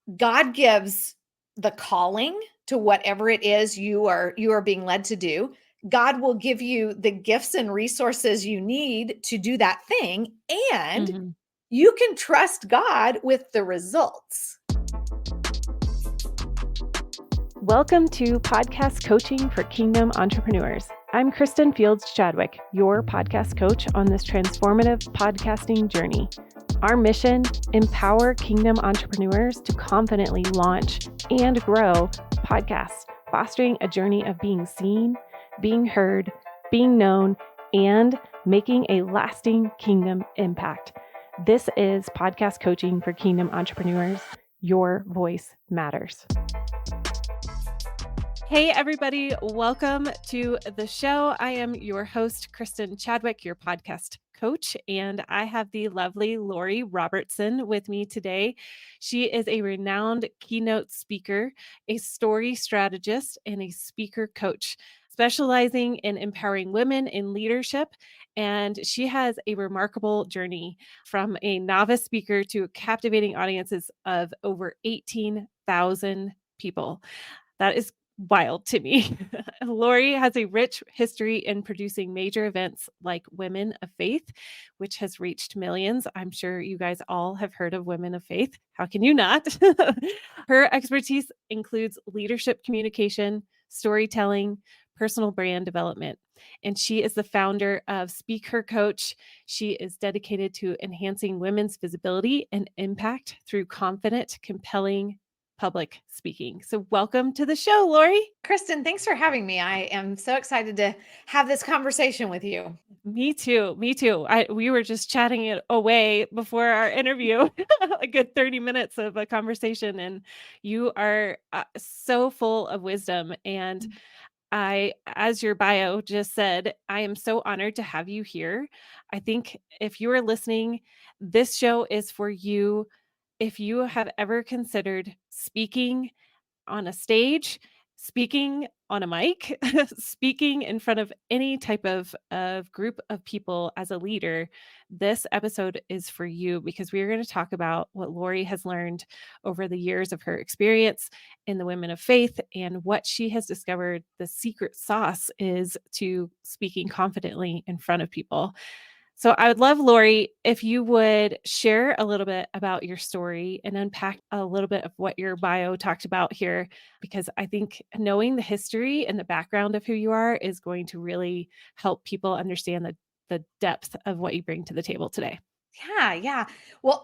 God gives the calling to whatever it is you are being led to do. God will give you the gifts and resources you need to do that thing, and Mhm. you can trust God with the results. Welcome to Podcast Coaching for Kingdom Entrepreneurs. I'm Kristin Chadwick, your podcast coach on this transformative podcasting journey. Our mission: empower Kingdom entrepreneurs to confidently launch and grow podcasts, fostering a journey of being seen, being heard, being known, and making a lasting kingdom impact. This is Podcast Coaching for Kingdom Entrepreneurs. Your voice matters. Hey, everybody. Welcome to the show. I am your host, Kristin Chadwick, your podcast coach, and I have the lovely Lori Robertson with me today. She is a renowned keynote speaker, a story strategist, and a speaker coach, specializing in empowering women in leadership. And she has a remarkable journey from a novice speaker to captivating audiences of over 18,000 people. That is wild to me. Lori has a rich history in producing major events like Women of Faith, which has reached millions. I'm sure you guys all have heard of Women of Faith. How can you not? Her expertise includes leadership communication, storytelling, personal brand development. And she is the founder of Speak Her Coach. She is dedicated to enhancing women's visibility and impact through confident, compelling public speaking. So welcome to the show, Lori. Kristin, thanks for having me. I am so excited to have this conversation with you. Me too. We were just chatting it away before our interview, a good 30 minutes of a conversation, and you are so full of wisdom. And as your bio just said, I am so honored to have you here. I think if you are listening, this show is for you. If you have ever considered speaking on a stage, speaking on a mic, speaking in front of any type of group of people as a leader, this episode is for you, because we are going to talk about what Lori has learned over the years of her experience in the Women of Faith and what she has discovered the secret sauce is to speaking confidently in front of people. So I would love, Lori, if you would share a little bit about your story and unpack a little bit of what your bio talked about here, because I think knowing the history and the background of who you are is going to really help people understand the depth of what you bring to the table today. Yeah. Well,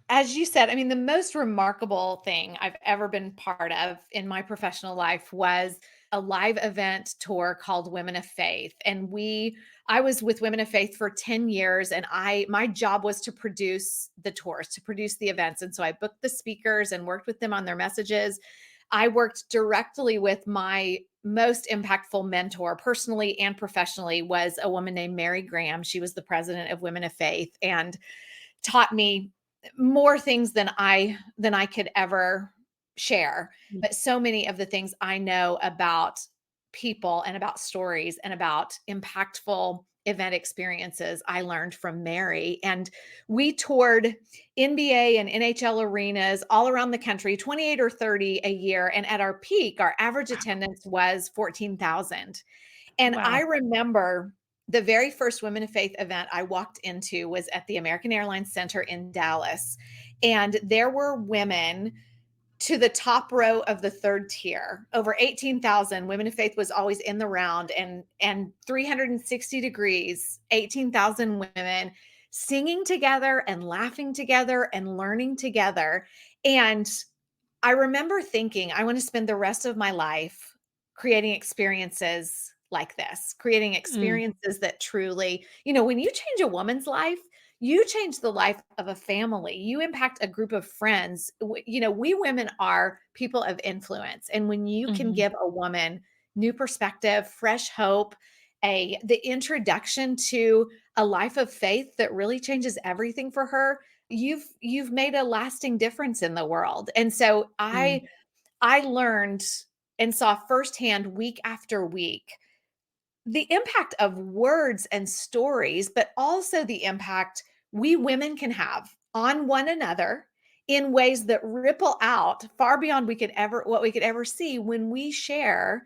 as you said, the most remarkable thing I've ever been part of in my professional life was a live event tour called Women of Faith. And I was with Women of Faith for 10 years, and my job was to produce the tours, to produce the events. And so I booked the speakers and worked with them on their messages. I worked directly with my most impactful mentor, personally and professionally, was a woman named Mary Graham. She was the president of Women of Faith and taught me more things than I could ever share. But so many of the things I know about people and about stories and about impactful event experiences, I learned from Mary. And we toured NBA and NHL arenas all around the country, 28 or 30 a year. And at our peak, our average attendance was 14,000. And Wow. I remember the very first Women of Faith event I walked into was at the American Airlines Center in Dallas. And there were women to the top row of the third tier. Over 18,000. Women of Faith was always in the round, and 360 degrees, 18,000 women singing together and laughing together and learning together. And I remember thinking, I want to spend the rest of my life creating experiences like this, creating experiences that truly, when you change a woman's life, you change the life of a family, you impact a group of friends. We women are people of influence. And when you can give a woman new perspective, fresh hope, the introduction to a life of faith that really changes everything for her, you've made a lasting difference in the world. And so I learned and saw firsthand, week after week, the impact of words and stories, but also the impact we women can have on one another in ways that ripple out far beyond what we could ever see when we share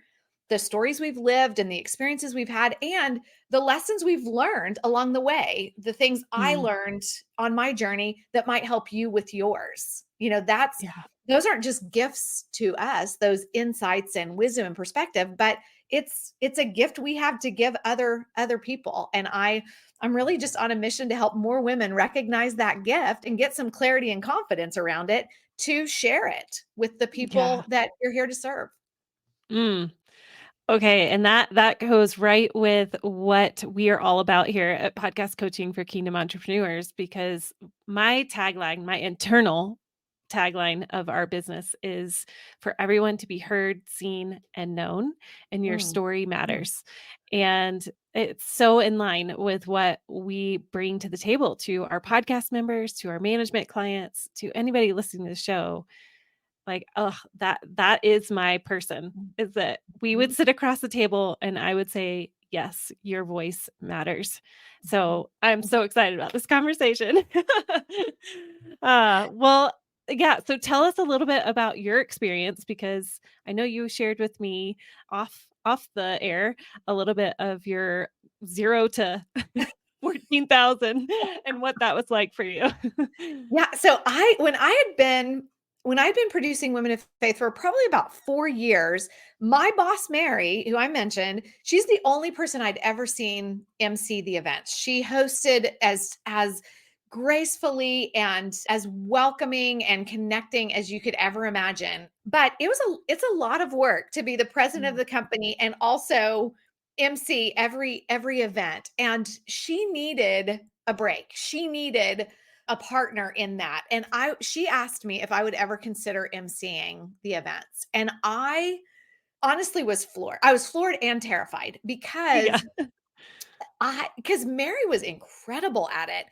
the stories we've lived and the experiences we've had and the lessons we've learned along the way, the things I Mm, learned on my journey that might help you with yours. That's yeah. those aren't just gifts to us, those insights and wisdom and perspective, but it's a gift we have to give other people. And I'm really just on a mission to help more women recognize that gift and get some clarity and confidence around it to share it with the Yeah. people that you're here to serve. Mm. Okay, and that goes right with what we are all about here at Podcast Coaching for Kingdom Entrepreneurs, because my tagline, my internal tagline of our business is for everyone to be heard, seen, and known, and your Mm, story mm, matters. And it's so in line with what we bring to the table to our podcast members, to our management clients, to anybody listening to the show. Like, oh, that is my person, mm, is that we would mhm, sit across the table and I would say, "Yes, your voice matters." So, I'm mhm. so excited about this conversation. Well, yeah, so tell us a little bit about your experience, because I know you shared with me off the air a little bit of your 0 to 14,000 and what that was like for you. Yeah, so when I had been producing Women of Faith for probably about 4 years, my boss, Mary, who I mentioned, she's the only person I'd ever seen MC the events. She hosted as gracefully and as welcoming and connecting as you could ever imagine. But it's a lot of work to be the president of Mm, the company and also MC every event. And she needed a break. She needed a partner in that. And she asked me if I would ever consider emceeing the events. And I honestly was floored. I was floored and terrified yeah. because Mary was incredible at it.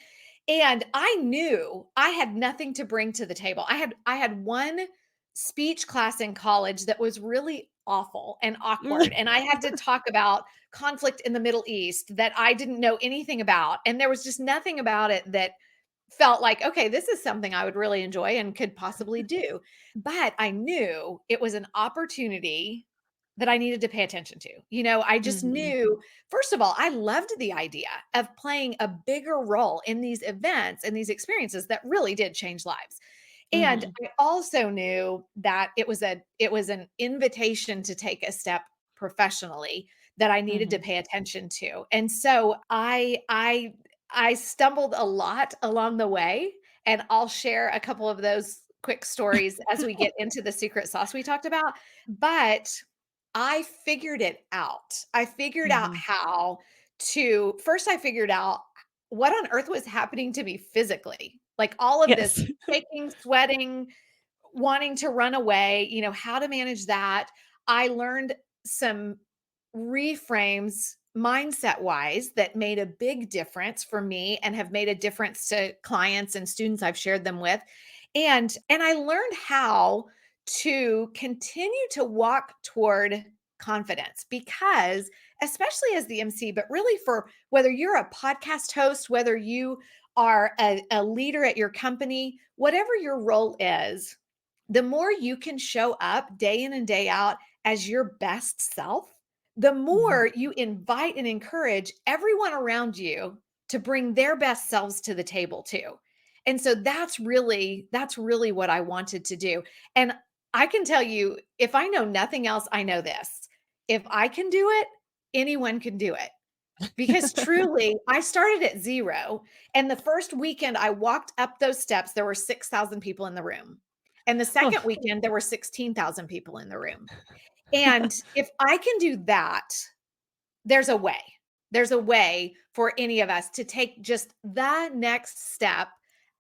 And I knew I had nothing to bring to the table. I had one speech class in college that was really awful and awkward. And I had to talk about conflict in the Middle East that I didn't know anything about. And there was just nothing about it that felt like, okay, this is something I would really enjoy and could possibly do. But I knew it was an opportunity that I needed to pay attention to. I just Mhm, knew, first of all, I loved the idea of playing a bigger role in these events and these experiences that really did change lives. And mhm, I also knew that it was an invitation to take a step professionally that I needed to mhm. pay attention to. And so I stumbled a lot along the way, and I'll share a couple of those quick stories as we get into the secret sauce we talked about. But I figured it out. I figured out Mhm. how to first I figured out what on earth was happening to me physically. Like all of this Yes. shaking, sweating, wanting to run away, how to manage that. I learned some reframes mindset wise that made a big difference for me and have made a difference to clients and students I've shared them with. And I learned how to continue to walk toward confidence because especially as the MC, but really for whether you're a podcast host, whether you are a leader at your company, whatever your role is, the more you can show up day in and day out as your best self, the Mhm, more you invite and encourage everyone around you to bring their best selves to the table too. And so that's really what I wanted to do. And I can tell you, if I know nothing else, I know this. If I can do it, anyone can do it. Because truly, I started at 0, and the first weekend I walked up those steps, there were 6,000 people in the room. And the Oh. second weekend, there were 16,000 people in the room. And if I can do that, there's a way. There's a way for any of us to take just the next step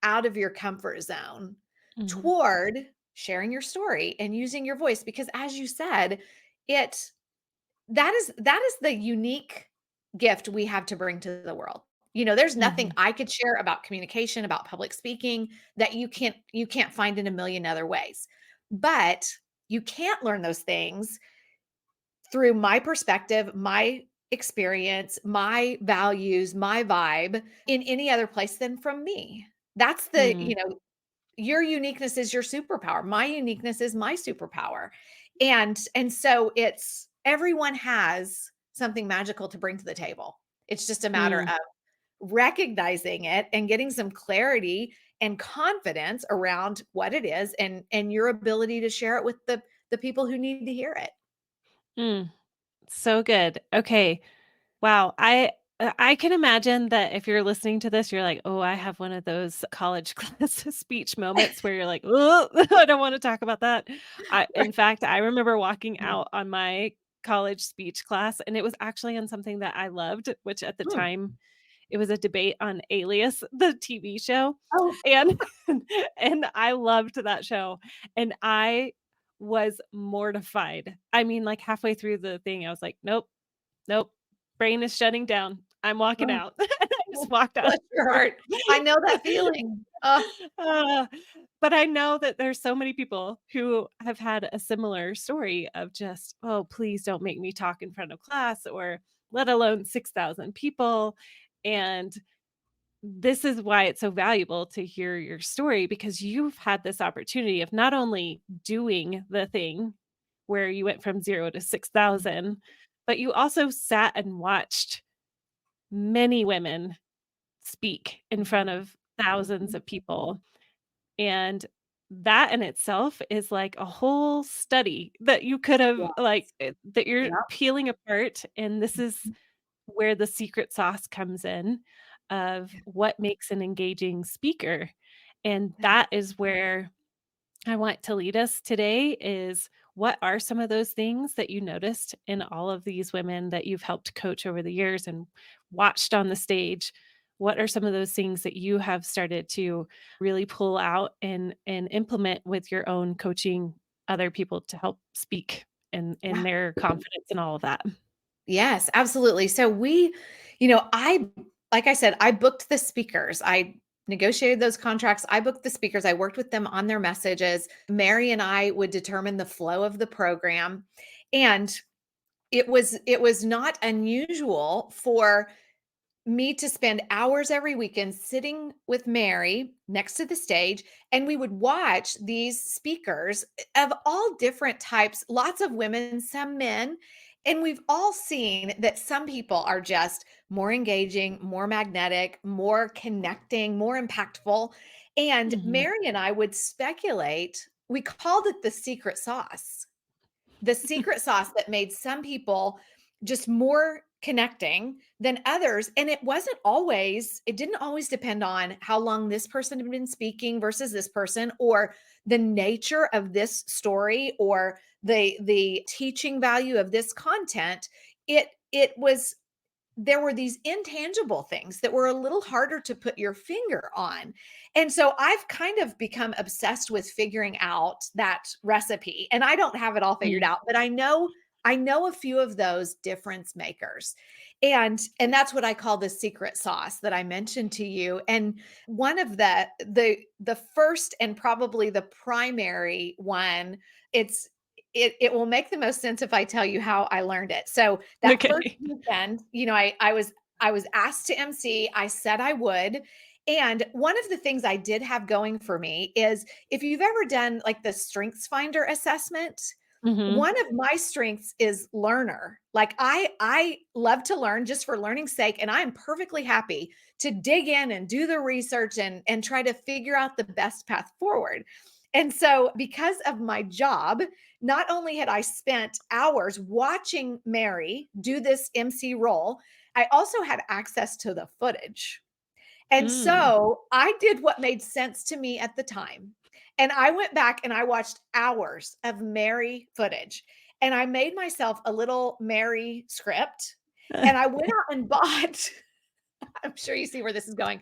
out of your comfort zone Mhm, toward sharing your story and using your voice because as you said, it that is the unique gift we have to bring to the world. There's nothing mhm, I could share about communication, about public speaking that you can't find in a million other ways. But you can't learn those things through my perspective, my experience, my values, my vibe in any other place than from me. That's the, mm. you know, Your uniqueness is your superpower. My uniqueness is my superpower. And so it's everyone has something magical to bring to the table. It's just a matter Mm, of recognizing it and getting some clarity and confidence around what it is and your ability to share it with the people who need to hear it. mm, so good. Okay. Wow, I can imagine that if you're listening to this, you're like, "Oh, I have one of those college class speech moments where you're like, oh, I don't wanna talk about that." In fact, I remember walking Right. out on my college speech class, and it was actually on something that I loved, which at the Mm. time, it was a debate on Alias, the TV show, Oh, and and I loved that show, and I was mortified. I mean, like, halfway through the thing, I was like, "Nope, nope, brain is shutting down. I'm walking oh, out." I just oh, walked out. bless your heart. I know that feeling. Uh, but I know that there's so many people who have had a similar story of just, "Oh, please don't make me talk in front of class or let alone 6,000 people." And this is why it's so valuable to hear your story because you've had this opportunity of not only doing the thing where you went from 0 to 6,000, but you also sat and watched many women speak in front of thousands Mhm. of people, and that in itself is like a whole study that you could have, Yeah. like, that you're Yep. peeling apart, and this is where the secret sauce comes in of what makes an engaging speaker, and Yeah. that is where I want to lead us today is what are some of those things that you noticed in all of these women that you've helped coach over the years and watched on the stage? What are some of those things that you have started to really pull out and implement with your own coaching other people to help speak and Yeah. their confidence and all of that? Yes, absolutely. So I like I said, I booked the speakers. I negotiated those contracts. I booked the speakers. I worked with them on their messages. Mary and I would determine the flow of the program. And it was not unusual for me to spend hours every weekend sitting with Mary next to the stage, and we would watch these speakers of all different types, lots of women, some men. And we've all seen that some people are just more engaging, more magnetic, more connecting, more impactful. And Mhm. Mary and I would speculate, we called it the secret sauce, the secret sauce that made some people just more connecting than others. And it didn't always depend on how long this person had been speaking versus this person, or the nature of this story, or the teaching value of this content. It was there were these intangible things that were a little harder to put your finger on. And so I've kind of become obsessed with figuring out that recipe. And I don't have it all figured Mm. out, but I know a few of those difference makers. And that's what I call the secret sauce that I mentioned to you. And one of the first and probably the primary one, it's it will make the most sense if I tell you how I learned it. So that first Okay. weekend, I was asked to MC. I said I would. And one of the things I did have going for me is, if you've ever done like the Strengths Finder assessment, Mhm. one of my strengths is learner. Like I love to learn just for learning's sake, and I'm perfectly happy to dig in and do the research and try to figure out the best path forward. And so, because of my job, not only had I spent hours watching Mary do this MC role, I also had access to the footage. And Mm. so I did what made sense to me at the time. And I went back and I watched hours of Mary footage. And I made myself a little Mary script. And I went out and bought, I'm sure you see where this is going.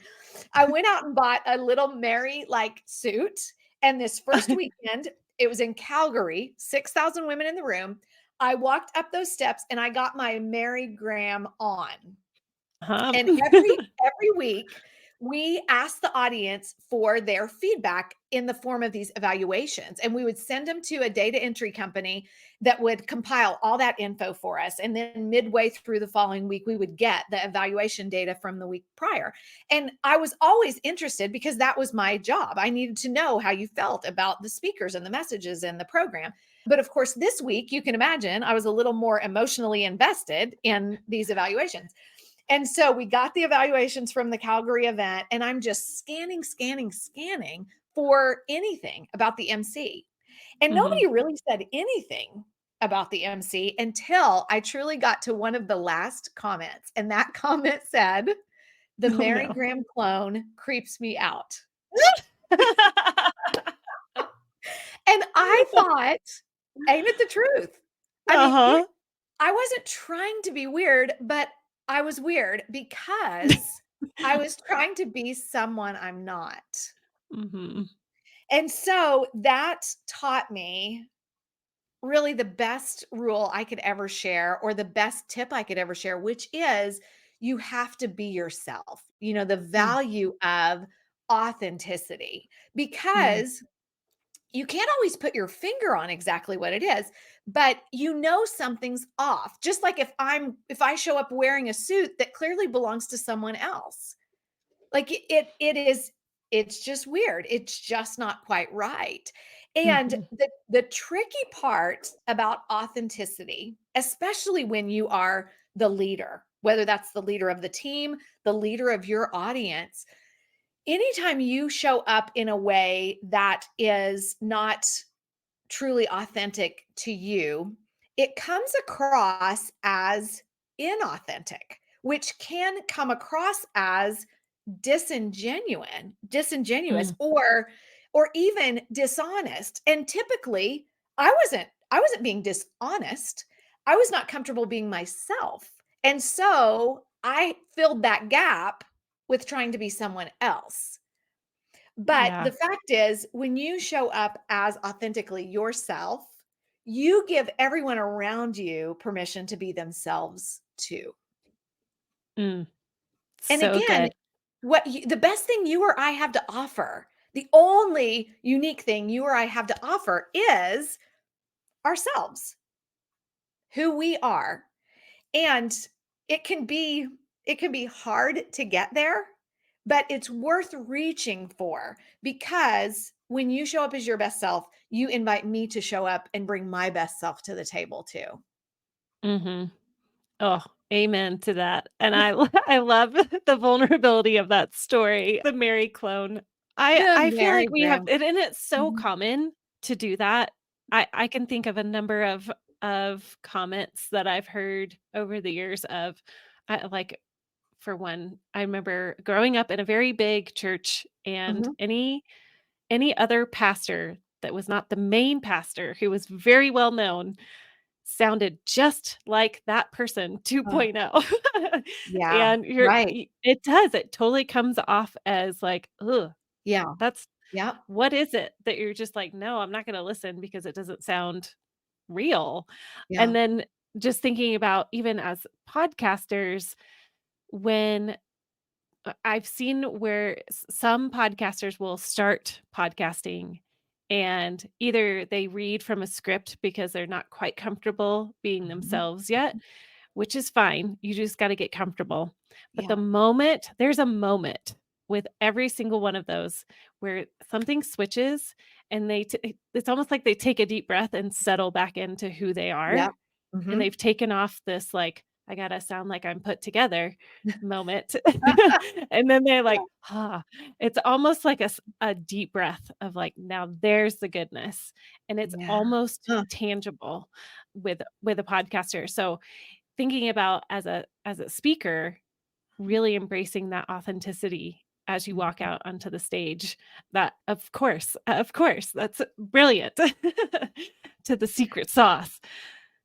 I went out and bought a little Mary like suit. And this first weekend, it was in Calgary, 6,000 women in the room. I walked up those steps and I got my Mary Graham on. Uh-huh. And every week we asked the audience for their feedback in the form of these evaluations, and we would send them to a data entry company that would compile all that info for us. And then midway through the following week, we would get the evaluation data from the week prior. And I was always interested because that was my job. I needed to know how you felt about the speakers and the messages and the program. But of course, this week, you can imagine I was a little more emotionally invested in these evaluations. And so we got the evaluations from the Calgary event, and I'm just scanning for anything about the MC. And Mhm. nobody really said anything about the MC until I truly got to one of the last comments. And that comment said, "The Oh, Mary no. Graham clone creeps me out." And I thought, ain't it the truth? I mean, Uh-huh. I wasn't trying to be weird, but I was weird because I was trying to be someone I'm not. Mhm. And so that taught me really the best rule I could ever share, or the best tip I could ever share, which is you have to be yourself. The Mm, value of authenticity, mm, because you can't always put your finger on exactly what it is, but something's off. Just like if I show up wearing a suit that clearly belongs to someone else. Like it's just weird. It's just not quite right. And mhm. the tricky part about authenticity, especially when you are the leader, whether that's the leader of the team, the leader of your audience, anytime you show up in a way that is not truly authentic to you, it comes across as inauthentic, which can come across as disingenuous Mm, or even dishonest. And typically, I wasn't being dishonest. I was not comfortable being myself. And so I filled that gap with trying to be someone else. But yeah. the fact is, when you show up as authentically yourself, you give everyone around you permission to be themselves too. Mm, And so again, good. the best thing you or I have to offer, the only unique thing you or I have to offer is ourselves, who we are. And it can be it can be hard to get there, but it's worth reaching for, because when you show up as your best self, you invite me to show up and bring my best self to the table too. Mhm. Oh, amen to that, and I love the vulnerability of that story, the Mary clone. The I feel Mary like we have Graham. and it's so Mhm, common to do that. I can think of a number of comments that I've heard over the years of, like, for one, I remember growing up in a very big church, and mhm, any other pastor that was not the main pastor, who was very well known, sounded just like that person uh, 2.0. yeah, And right. it does, it totally comes off as like, ugh, Yeah, that's yep, what is it that you're just like, "No, I'm not gonna listen because it doesn't sound real." yeah, And then just thinking about even as podcasters, when I've seen where some podcasters will start podcasting and either they read from a script because they're not quite comfortable being mhm, themselves yet, which is fine. You just got to get comfortable. But yeah, there's a moment with every single one of those where something switches and it's almost like they take a deep breath and settle back into who they are, yep, and mhm. they've taken off this, like, "I gotta sound like I'm put together" moment. And then they're Yeah, like, "Ah." It's almost like a deep breath of, like, now there's the goodness, and it's yeah, almost huh, tangible with a podcaster. So, thinking about as a speaker, really embracing that authenticity as you walk mhm. out onto the stage, that of course, that's brilliant to the secret sauce.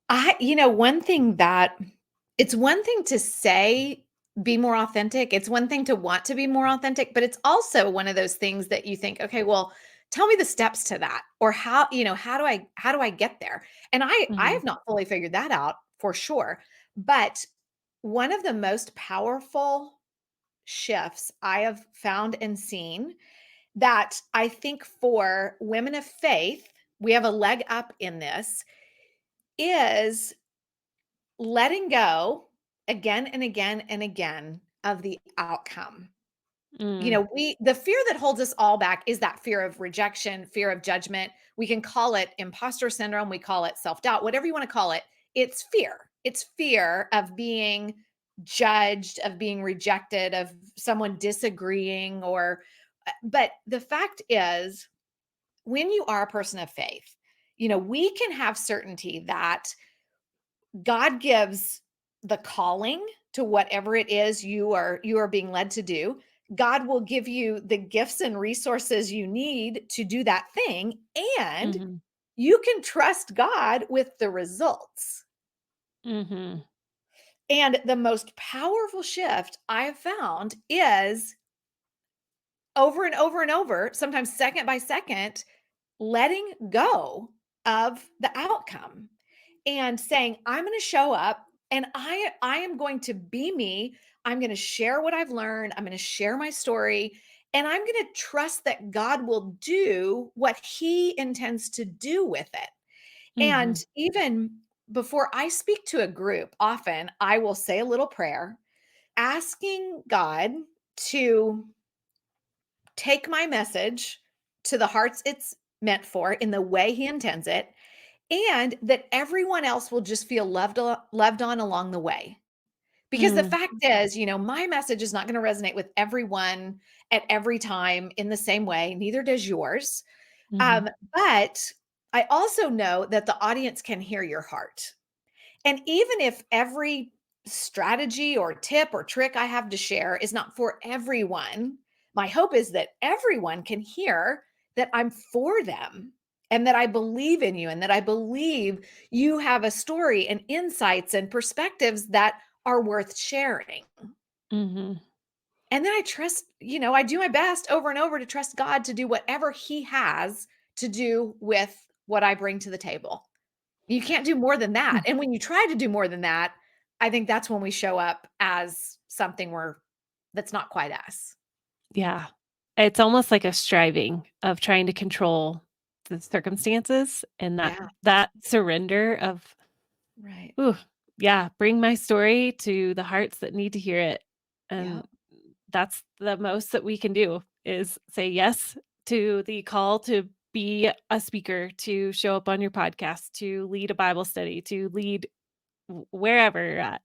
One thing that it's one thing to say, be more authentic. It's one thing to want to be more authentic, but it's also one of those things that you think, okay, well, tell me the steps to that, or how do I get there? And I Mhm. have not fully figured that out for sure. But one of the most powerful shifts I have found and seen that I think for women of faith, we have a leg up in this, is letting go again and again and again of the outcome. Mm, The fear that holds us all back is that fear of rejection, fear of judgment. We can call it imposter syndrome, we call it self-doubt, whatever you want to call it. It's fear. It's fear of being judged, of being rejected, of someone disagreeing but the fact is, when you are a person of faith, we can have certainty that God gives the calling to whatever it is you are being led to do. God will give you the gifts and resources you need to do that thing, and mhm, you can trust God with the results. mhm, And the most powerful shift I have found is over and over and over, sometimes second by second, letting go of the outcome and saying, I'm going to show up and I am going to be me. I'm going to share what I've learned. I'm going to share my story, and I'm going to trust that God will do what he intends to do with it. And mhm, even before I speak to a group, often I will say a little prayer asking God to take my message to the hearts it's meant for in the way he intends it, and that everyone else will just feel loved on along the way. Because the mm, fact is, my message is not going to resonate with everyone at every time in the same way, neither does yours. mhm, But I also know that the audience can hear your heart. And even if every strategy or tip or trick I have to share is not for everyone, my hope is that everyone can hear that I'm for them and that I believe in you and that I believe you have a story and insights and perspectives that are worth sharing. mhm. And then I trust, I do my best over and over to trust God to do whatever he has to do with what I bring to the table. You can't do more than that. And when you try to do more than that, I think that's when we show up as something that's not quite us. Yeah. It's almost like a striving of trying to control the circumstances and that Yeah, that surrender of, right. ooh, yeah, bring my story to the hearts that need to hear it. Yeah. And that's the most that we can do is say yes to the call to be a speaker, to show up on your podcast, to lead a Bible study, to lead wherever you're at.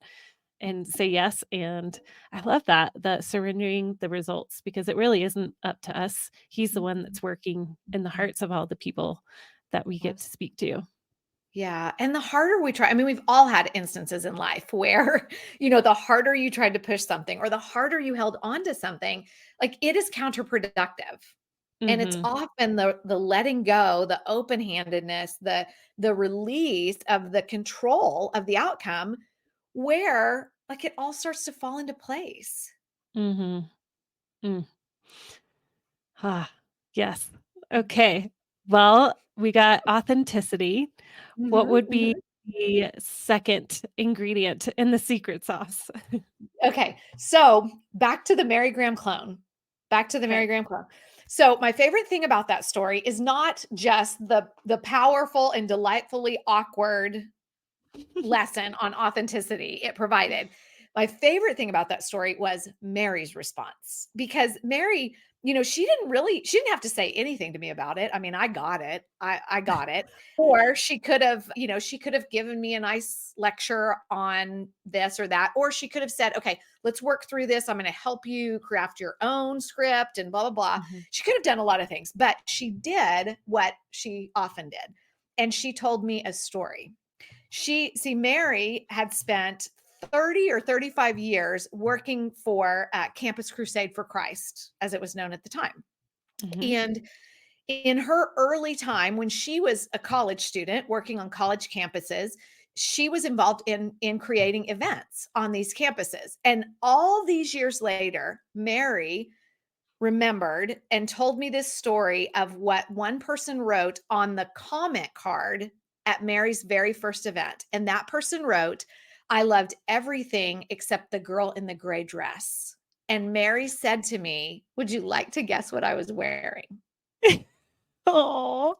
And say yes, and I love that, surrendering the results because it really isn't up to us. He's the one Mhm, that's working in the mhm. hearts of all the people that we get to Abs speak to. Yeah, and the harder we try, I mean, we've all had instances in life where, the harder you tried to push something or the harder you held on to something, like, it is counterproductive. And it's Mhm, often the letting go, the open-handedness, the release of the control of the outcome where, like, it all starts to fall into place. mhm, mm. Ah, yes. Mhm. Okay. Well, we got authenticity. What Mhm, would be mhm. the second ingredient in the secret sauce? Okay, so back to the Mary Graham clone. Back to the Mary Okay. Graham clone. So my favorite thing about that story is not just the powerful and delightfully awkward lesson on authenticity it provided. My favorite thing about that story was Mary's response, because Mary, she didn't have to say anything to me about it. I mean, I got it. I got it. Or she could have given me a nice lecture on this or that. Or she could have said, okay, let's work through this. I'm going to help you craft your own script and blah, blah, blah. Mhm, She could have done a lot of things, but she did what she often did. And she told me a story. Mary had spent 30 or 35 years working for Campus Crusade for Christ, as it was known at the time. mhm, And in her early time, when she was a college student working on college campuses, she was involved in creating events on these campuses. And all these years later, Mary remembered and told me this story of what one person wrote on the comment card at Mary's very first event. And that person wrote, I loved everything except the girl in the gray dress. And Mary said to me, "Would you like to guess what I was wearing?" Oh.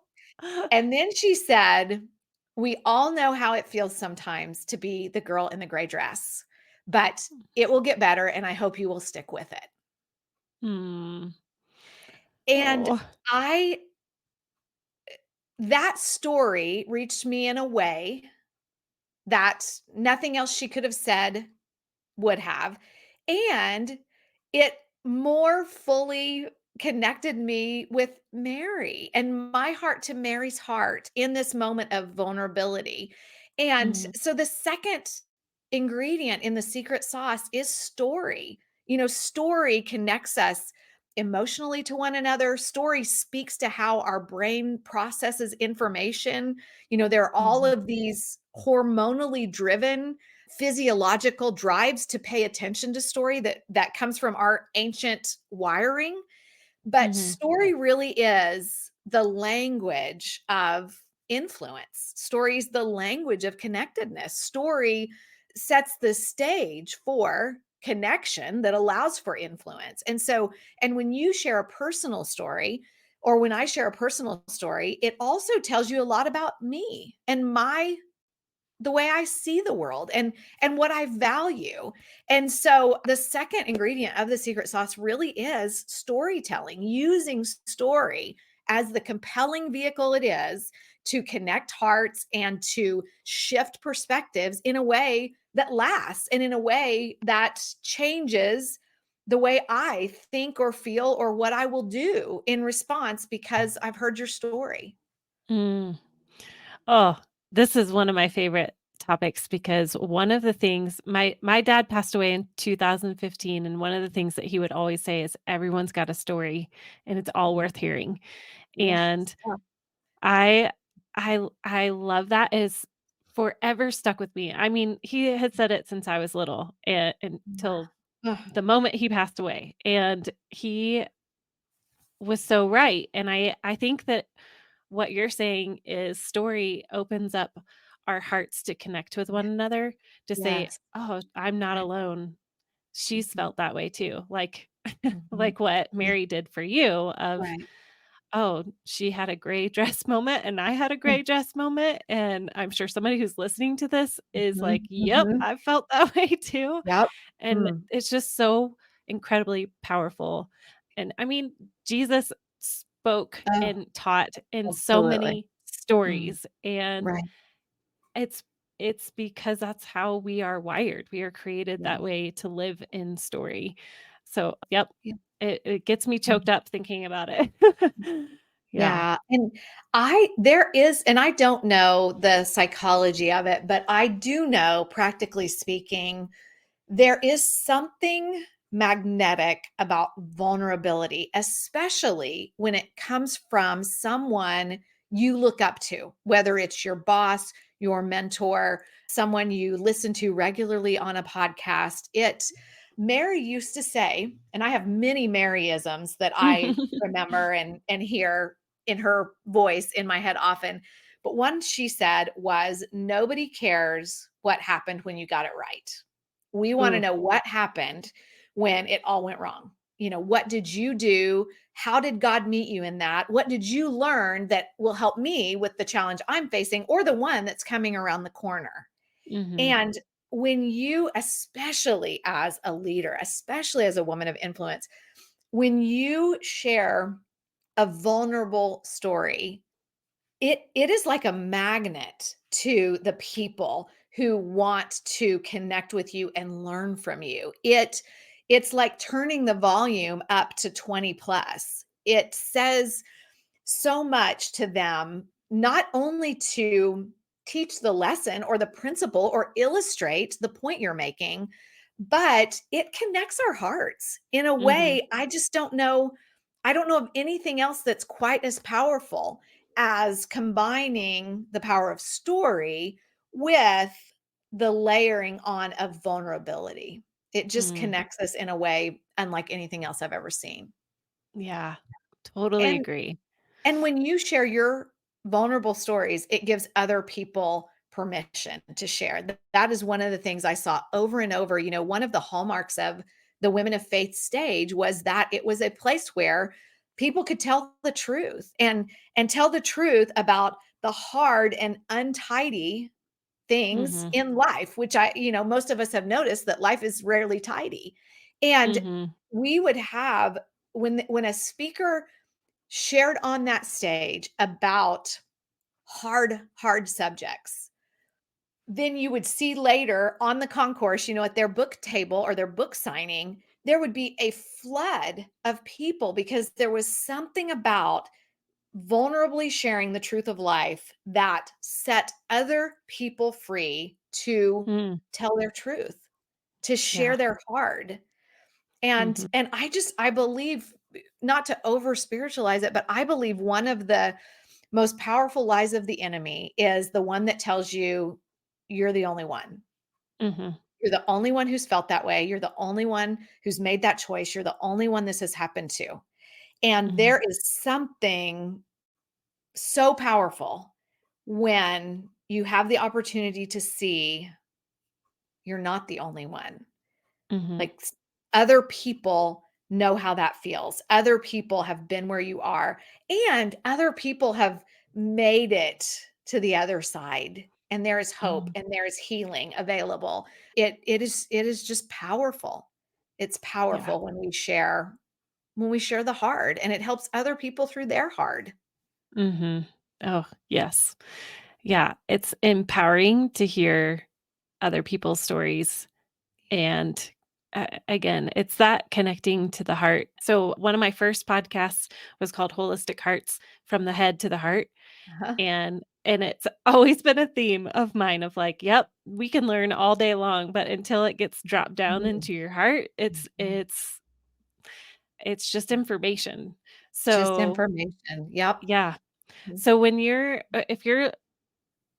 And then she said, "We all know how it feels sometimes to be the girl in the gray dress, but it will get better, and I hope you will stick with it." Hmm. And Oh. I that story reached me in a way that nothing else she could have said would have, and it more fully connected me with Mary and my heart to Mary's heart in this moment of vulnerability. And Mhm. so the second ingredient in the secret sauce is story. You know, story connects us emotionally to one another. Story speaks to how our brain processes information. You know, there are all Mhm. of these hormonally driven physiological drives to pay attention to story that comes from our ancient wiring, but Mhm. story really is the language of influence. Story is the language of connectedness. Story sets the stage for connection that allows for influence. And when you share a personal story, or when I share a personal story, it also tells you a lot about me and my the way I see the world and what I value. And so the second ingredient of the secret sauce really is storytelling, using story as the compelling vehicle it is to connect hearts and to shift perspectives in a way that lasts and in a way that changes the way I think or feel or what I will do in response because I've heard your story. Mm. Oh, this is one of my favorite topics because one of the things my dad passed away in 2015, and one of the things that he would always say is everyone's got a story and it's all worth hearing. Yes. And I I love that is forever stuck with me. I mean, he had said it since I was little and until Ugh, the moment he passed away. And he was so right. And I think that what you're saying is story opens up our hearts to connect with one another, to say, yes. "Oh, I'm not Right. alone. She's Mhm, felt that way too." Like mhm. like what Yeah, Mary did for you of, right. "Oh, she had a gray dress moment and I had a Mm, gray dress moment." And I'm sure somebody who's listening to this is like, mhm, "Yep, mhm. I felt that way too." Yep. And Mm. it's just so incredibly powerful. And I mean, Jesus spoke Oh, and taught in so absolutely. many Mm, stories, and right. it's it's because that's how we are wired. We are created Yeah, that way to live in story. So, yep, yeah. it gets me Mhm. choked up thinking about it. Yeah. Yeah, and I don't know the psychology of it, but I do know, practically speaking, there is something magnetic about vulnerability, especially when it comes from someone you look up to, whether it's your boss, your mentor, someone you listen to regularly on a podcast. Mary used to say, and I have many Maryisms that I remember and hear in her voice in my head often. But one she said was, "Nobody cares what happened when you got it right. We want to Ooh, know what happened when it all went wrong. You know, what did you do? How did God meet you in that? What did you learn that will help me with the challenge I'm facing or the one that's coming around the corner?" mhm, And when you, especially as a leader, especially as a woman of influence, when you share a vulnerable story, it is like a magnet to the people who want to connect with you and learn from you. It's like turning the volume up to 20 plus. It says so much to them, not only to teach the lesson or the principle or illustrate the point you're making, but it connects our hearts in a mhm, way I just don't know. I don't know of anything else that's quite as powerful as combining the power of story with the layering on of vulnerability. It just mm, connects us in a way unlike anything else I've ever seen. yeah, totally And agree. when you share your vulnerable stories, it gives other people permission to share. That is one of the things I saw over and over. You know, one of the hallmarks of the Women of Faith stage was that it was a place where people could tell the truth and tell the truth about the hard and untidy things Mhm. in life, which most of us have noticed that life is rarely tidy. And Mhm. we would have when a speaker shared on that stage about hard subjects, then you would see later on the concourse, at their book table or their book signing, there would be a flood of people because there was something about vulnerably sharing the truth of life that set other people free to Mm. tell their truth, to Yeah. share their hard. And Mhm. I believe, not to over spiritualize it, but I believe one of the most powerful lies of the enemy is the one that tells you you're the only one. Mhm. You're the only one who's felt that way. You're the only one who's made that choice. You're the only one this has happened to. And Mhm. there is something so powerful when you have the opportunity to see you're not the only one. Mhm. Like other people know how that feels. Other people have been where you are, and other people have made it to the other side. And there is hope Mhm. and there is healing available. It is just powerful. It's Yeah. powerful when we share the hard, and it helps other people through their hard. Mhm. Oh, yes. Yeah, it's empowering to hear other people's stories, and, again, it's that connecting to the heart. So, one of my first podcasts was called Holistic Hearts: From the Head to the Heart, and it's always been a theme of mine of like, yep, we can learn all day long, but until it gets dropped down Mhm. into your heart, it's Mhm. it's just information. Just So, information. Yep. yeah. Mhm. So when you're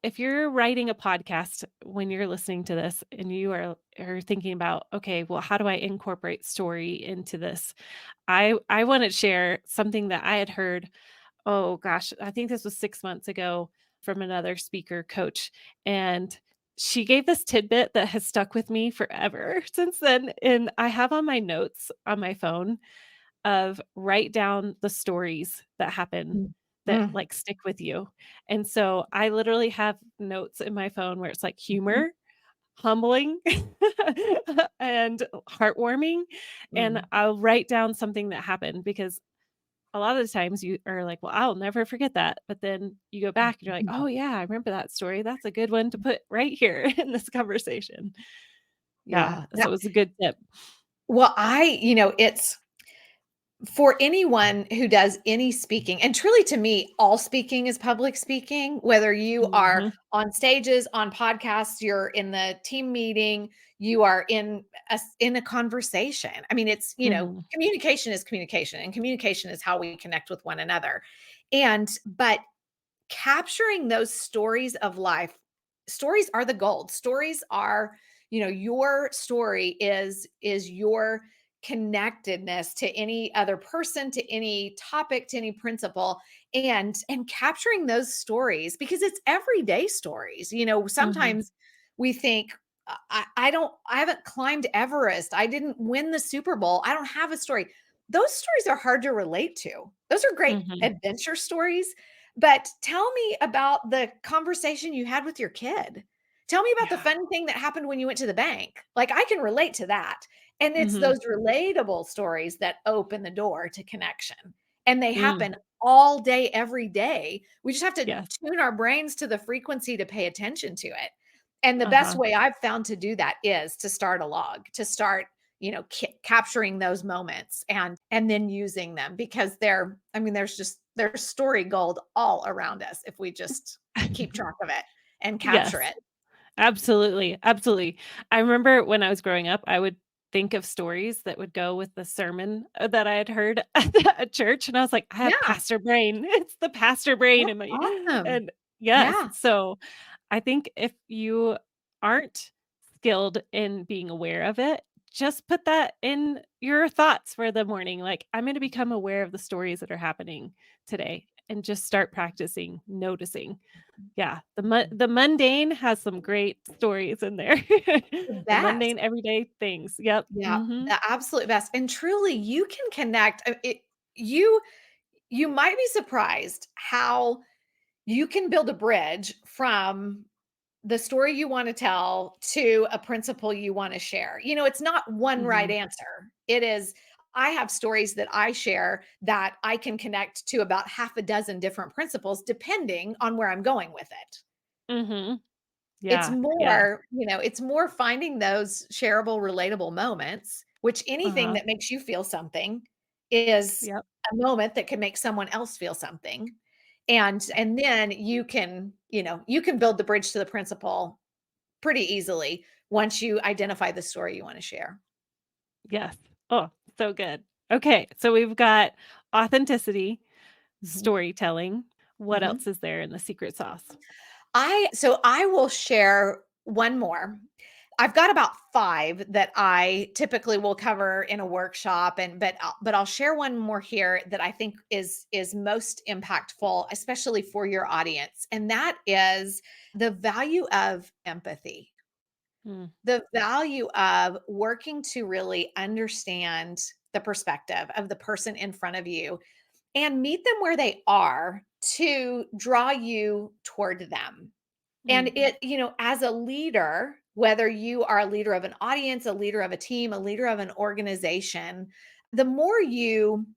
if you're writing a podcast when you're listening to this and you are thinking about, okay, well, how do I incorporate story into this? I want to share something that I had heard, oh gosh, I think this was 6 months ago, from another speaker coach, and she gave this tidbit that has stuck with me forever since then, and I have on my notes on my phone of write down the stories that happen Mm. that, Mm. like, stick with you. And so I literally have notes in my phone where it's like Mhm. humor, humbling, and heartwarming, and Mm. I'll write down something that happened because a lot of the times you are like, "Well, I'll never forget that," but then you go back and you're like, Mhm. "Oh, yeah, I remember that story. That's a good one to put right here in this conversation." Yeah, Yeah. so it was a good tip. Well, it's for anyone who does any speaking, and truly to me, all speaking is public speaking, whether you are Mhm, on stages, on podcasts, you're in the team meeting, you are in a conversation. I mean, mhm, communication, and communication is how we connect with one another. But capturing those stories of life, stories are the gold. Stories are, your story is your connectedness to any other person, to any topic, to any principle, and capturing those stories, because it's everyday stories. mhm. Sometimes we think, I haven't climbed Everest, I didn't win the Super Bowl, I don't have a story. Those stories are hard to relate to. Those are great Mhm. adventure stories, but tell me about the conversation you had with your kid. Tell me about the Yeah. fun thing that happened when you went to the bank. Like, I can relate to that. And it's Mhm. those relatable stories that open the door to connection. And they Mm. happen all day, every day. We just have to Yes. tune our brains to the frequency to pay attention to it. And the best Uh-huh. way I've found to do that is to start a log, to start, capturing those moments and then using them, because there's story gold all around us if we just keep track of it and capture Yes. it. Absolutely, absolutely. I remember when I was growing up, I would think of stories that would go with the sermon, that I had heard at church, and I was like, "I have Yeah, pastor brain." It's the pastor brain that's in my awesome. and yes, Yeah. so I think if you aren't skilled in being aware of it, just put that in your thoughts for the morning, like, "I'm gonna become aware of the stories that are happening today." and just start practicing noticing. Yeah, the mundane has some great stories in there. The The best. mundane everyday things. Yep. Yeah, Mhm. the absolute best, and truly, you can connect, you you might be surprised how you can build a bridge from the story you wanna tell to a principle you wanna share. It's not one right Mhm. answer. It is I have stories that I share that I can connect to about half a dozen different principles depending on where I'm going with it. Mhm. It's Yeah. Yes. more, it's more finding those shareable, relatable moments, which anything Uh-huh. that makes you feel something is Yep. a moment that can make someone else feel something. And then you can build the bridge to the principle pretty easily once you identify the story you wanna share. Yes. Oh, so good. Okay, so we've got authenticity, Mhm, storytelling. What mhm. else is there in the secret sauce? I will share one more. I've got about 5 that I typically will cover in a workshop, but I'll share one more here that I think is most impactful, especially for your audience, and that is the value of empathy. Mm, The value of working to really understand the perspective of the person in front of you and meet them where they are to draw you toward them. And mm, as a leader, whether you are a leader of an audience, a leader of a team, a leader of an organization, the more you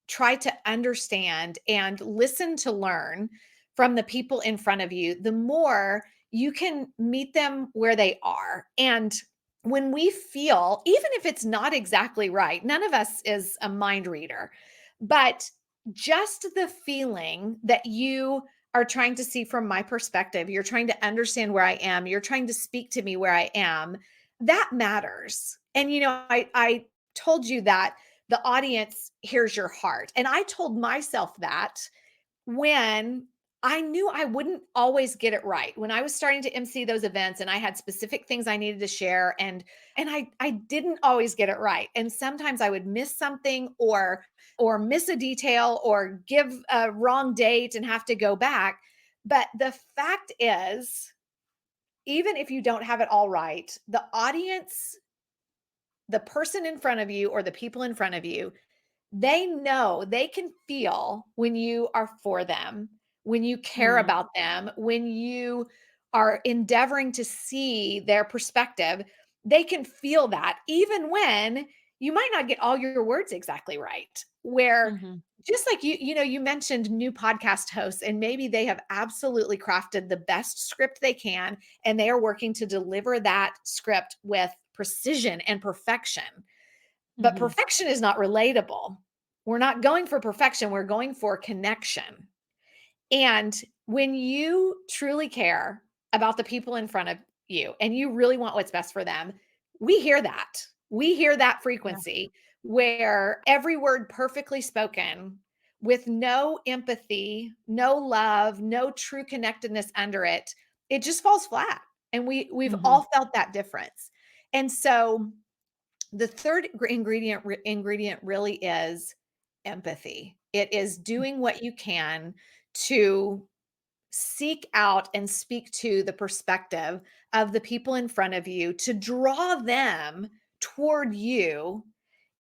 try to understand and listen to learn from the people in front of you, the more you can meet them where they are. And when we feel, even if it's not exactly right, none of us is a mind reader, but just the feeling that you are trying to see from my perspective, you're trying to understand where I am, you're trying to speak to me where I am, that matters. And I told you that the audience hears your heart. And I told myself that when I knew I wouldn't always get it right. When I was starting to MC those events and I had specific things I needed to share and I didn't always get it right. And sometimes I would miss something or miss a detail or give a wrong date and have to go back. But the fact is, even if you don't have it all right, the audience, the person in front of you or the people in front of you, they know, they can feel when you are for them, when you care mm, about them, when you are endeavoring to see their perspective. They can feel that even when you might not get all your words exactly right. Where mhm, just like you mentioned new podcast hosts, and maybe they have absolutely crafted the best script they can, and they are working to deliver that script with precision and perfection, but mhm. perfection is not relatable. We're not going for perfection, we're going for connection. And when you truly care about the people in front of you and you really want what's best for them, we hear that. We hear that Yeah. frequency where every word perfectly spoken with no empathy, no love, no true connectedness under it, it just falls flat. And we've Mhm. all felt that difference. And so the third ingredient really is empathy. It is doing what you can to seek out and speak to the perspective of the people in front of you to draw them toward you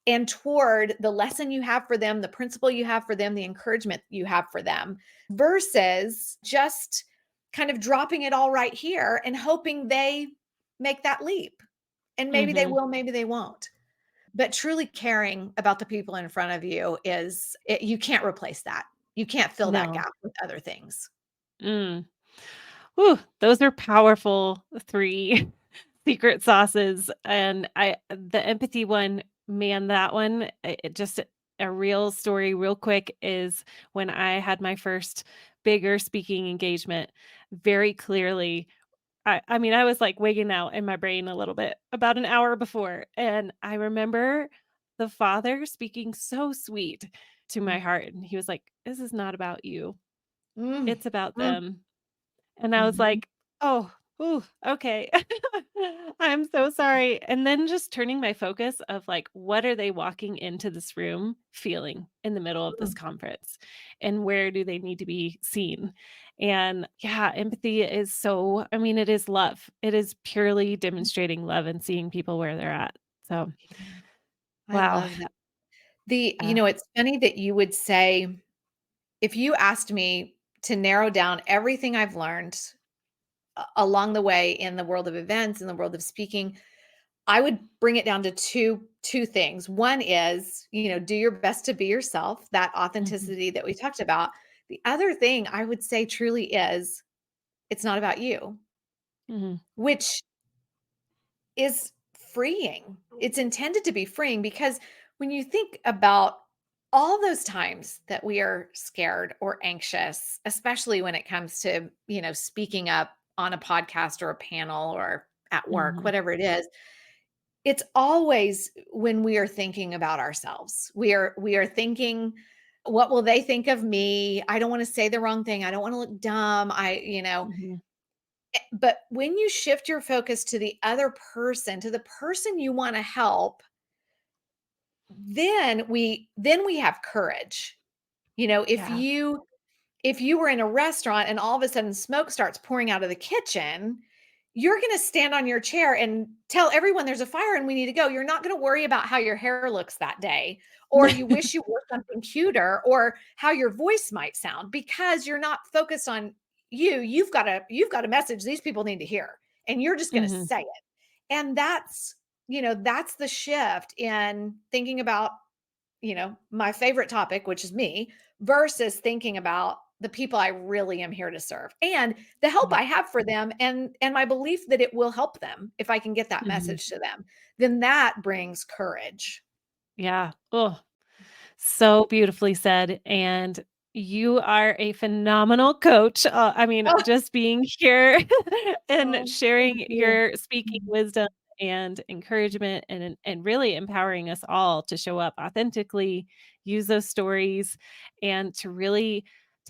and toward the lesson you have for them, the principle you have for them, the encouragement you have for them, versus just kind of dropping it all right here and hoping they make that leap. And maybe they Mhm. will, maybe they won't. But truly caring about the people in front of you you can't replace that. You can't fill that No. gap with other things. Mm. Whew, those are powerful 3 secret sauces, and the empathy one, man, that one, it just a real story real quick is when I had my first bigger speaking engagement, very clearly, I mean, I was, like, wigging out in my brain a little bit about an hour before, and I remember the father speaking so sweet to my Mm, heart, and he was like, "This is not about you, mm, it's about mm, them." And I was mhm, like, "Oh." Ooh, okay. I'm so sorry. And then just turning my focus of like, what are they walking into this room feeling in the middle of this Mm, conference? And where do they need to be seen? And yeah, empathy is so, I mean, it is love. It is purely demonstrating love and seeing people where they're at. So, yeah, I wow. love that. Yeah. It's funny that you would say, if you asked me to narrow down everything I've learned along the way in the world of events, in the world of speaking, I would bring it down to two things. One is, do your best to be yourself, that Mhm, authenticity that we talked about. The other thing I would say truly is, it's not about you, mhm, which is freeing. It's intended to be freeing because when you think about all those times that we are scared or anxious, especially when it comes to, speaking up on a podcast or a panel or at work, mhm, whatever it is, it's always when we are thinking about ourselves. We are thinking, what will they think of me? I don't want to say the wrong thing. I don't want to look dumb. mhm, But when you shift your focus to the other person, to the person you want to help, then we have courage. You know, yeah. if you were in a restaurant and all of a sudden smoke starts pouring out of the kitchen, you're going to stand on your chair and tell everyone there's a fire and we need to go. You're not going to worry about how your hair looks that day, or you wish you wore something cuter, or how your voice might sound, because you're not focused on you. You've got a message these people need to hear, and you're just going to Mhm, say it. And that's the shift in thinking about, my favorite topic, which is me, versus thinking about the people I really am here to serve and the help mhm, I have for them, and my belief that it will help them if I can get that mhm. message to them. Then that brings courage. Yeah. Oh, so beautifully said, and you are a phenomenal coach. I mean, Oh, just being here and oh, thank sharing you. your speaking wisdom and encouragement and really empowering us all to show up authentically, use those stories, and to really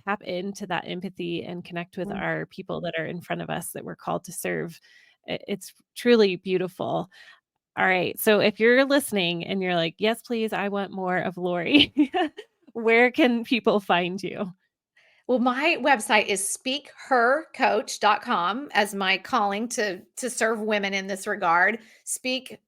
tap into that empathy and connect with Mm. our people that are in front of us that we're called to serve. It's truly beautiful. All right. So if you're listening and you're like, yes, please, I want more of Lori, where can people find you? Well, my website is speakhercoach.com, as my calling to serve women in this regard. Speak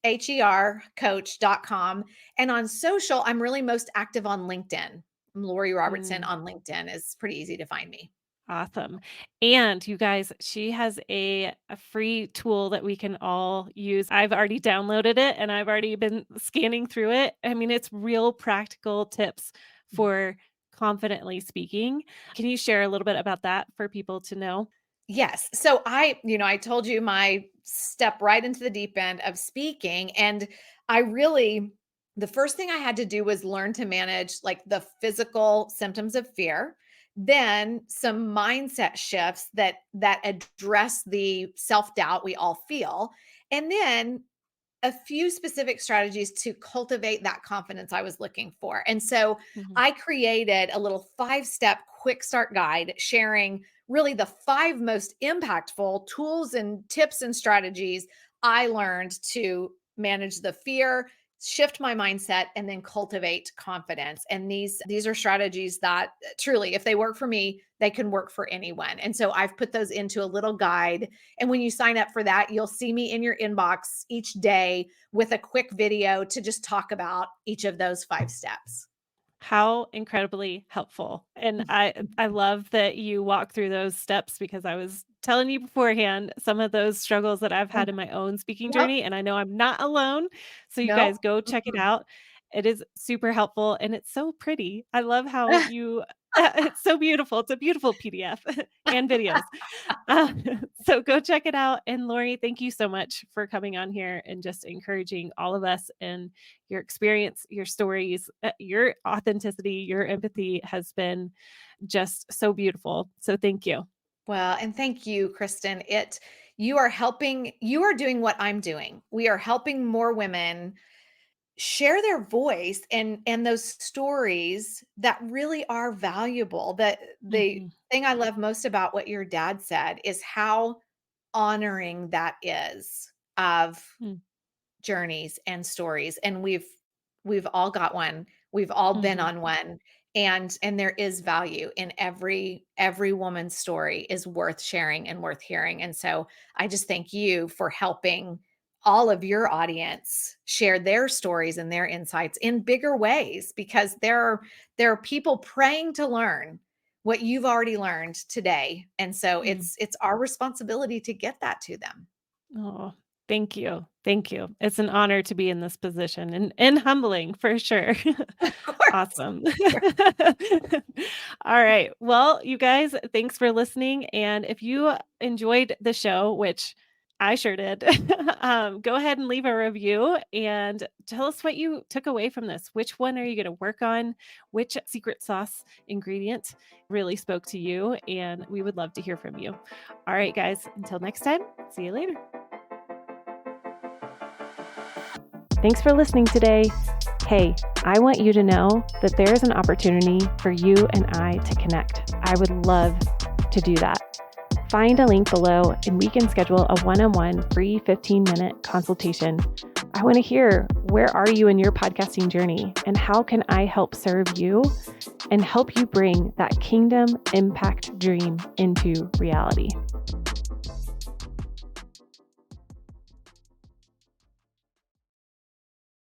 coach.com. And on social, I'm really most active on LinkedIn. I'm Lori Robertson Mm, on LinkedIn. Is pretty easy to find me. awesome. And you guys, she has a free tool that we can all use. I've already downloaded it and I've already been scanning through it. I mean, it's real practical tips for confidently speaking. Can you share a little bit about that for people to know? Yes. So I told you my step right into the deep end of speaking. And I really, the first thing I had to do was learn to manage like the physical symptoms of fear, then some mindset shifts that address the self-doubt we all feel. And then a few specific strategies to cultivate that confidence I was looking for. And so Mhm, I created a little 5-step quick start guide sharing really the 5 most impactful tools and tips and strategies I learned to manage the fear, shift my mindset, and then cultivate confidence. And these are strategies that truly, if they work for me, they can work for anyone. And so I've put those into a little guide, and when you sign up for that, you'll see me in your inbox each day with a quick video to just talk about each of those 5 steps. how incredibly helpful. And I love that you walk through those steps because I was telling you beforehand some of those struggles that I've had in my own speaking Yep. journey, and I know I'm not alone. So you Nope. guys go check it Mm-mm. out. It is super helpful and it's so pretty. I love how you it's so beautiful. It's a beautiful PDF and videos. Uh, so go check it out. And Lori, thank you so much for coming on here and just encouraging all of us and your experience, your stories, your authenticity, your empathy has been just so beautiful. So thank you. Well, and thank you, Kristen. You are doing what I'm doing. We are helping more women share their voice and those stories that really are valuable. That the Mhm, thing I love most about what your dad said is how honoring that is of Mm. journeys and stories. And we've all got one. We've all been Mhm. on one. And there is value in every woman's story is worth sharing and worth hearing. And so I just thank you for helping all of your audience share their stories and their insights in bigger ways, because there are people praying to learn what you've already learned today. And so Mm. it's our responsibility to get that to them. Oh, thank you. Thank you. It's an honor to be in this position and humbling for sure. Of course. Awesome. All right. Well, you guys, thanks for listening. And if you enjoyed the show, which I sure did, go ahead and leave a review and tell us what you took away from this. Which one are you going to work on? Which secret sauce ingredient really spoke to you? And we would love to hear from you. All right, guys, until next time, see you later. Thanks for listening today. Hey, I want you to know that there's an opportunity for you and I to connect. I would love to do that. Find a link below and we can schedule a one-on-one free 15-minute consultation. I want to hear, where are you in your podcasting journey and how can I help serve you and help you bring that kingdom impact dream into reality?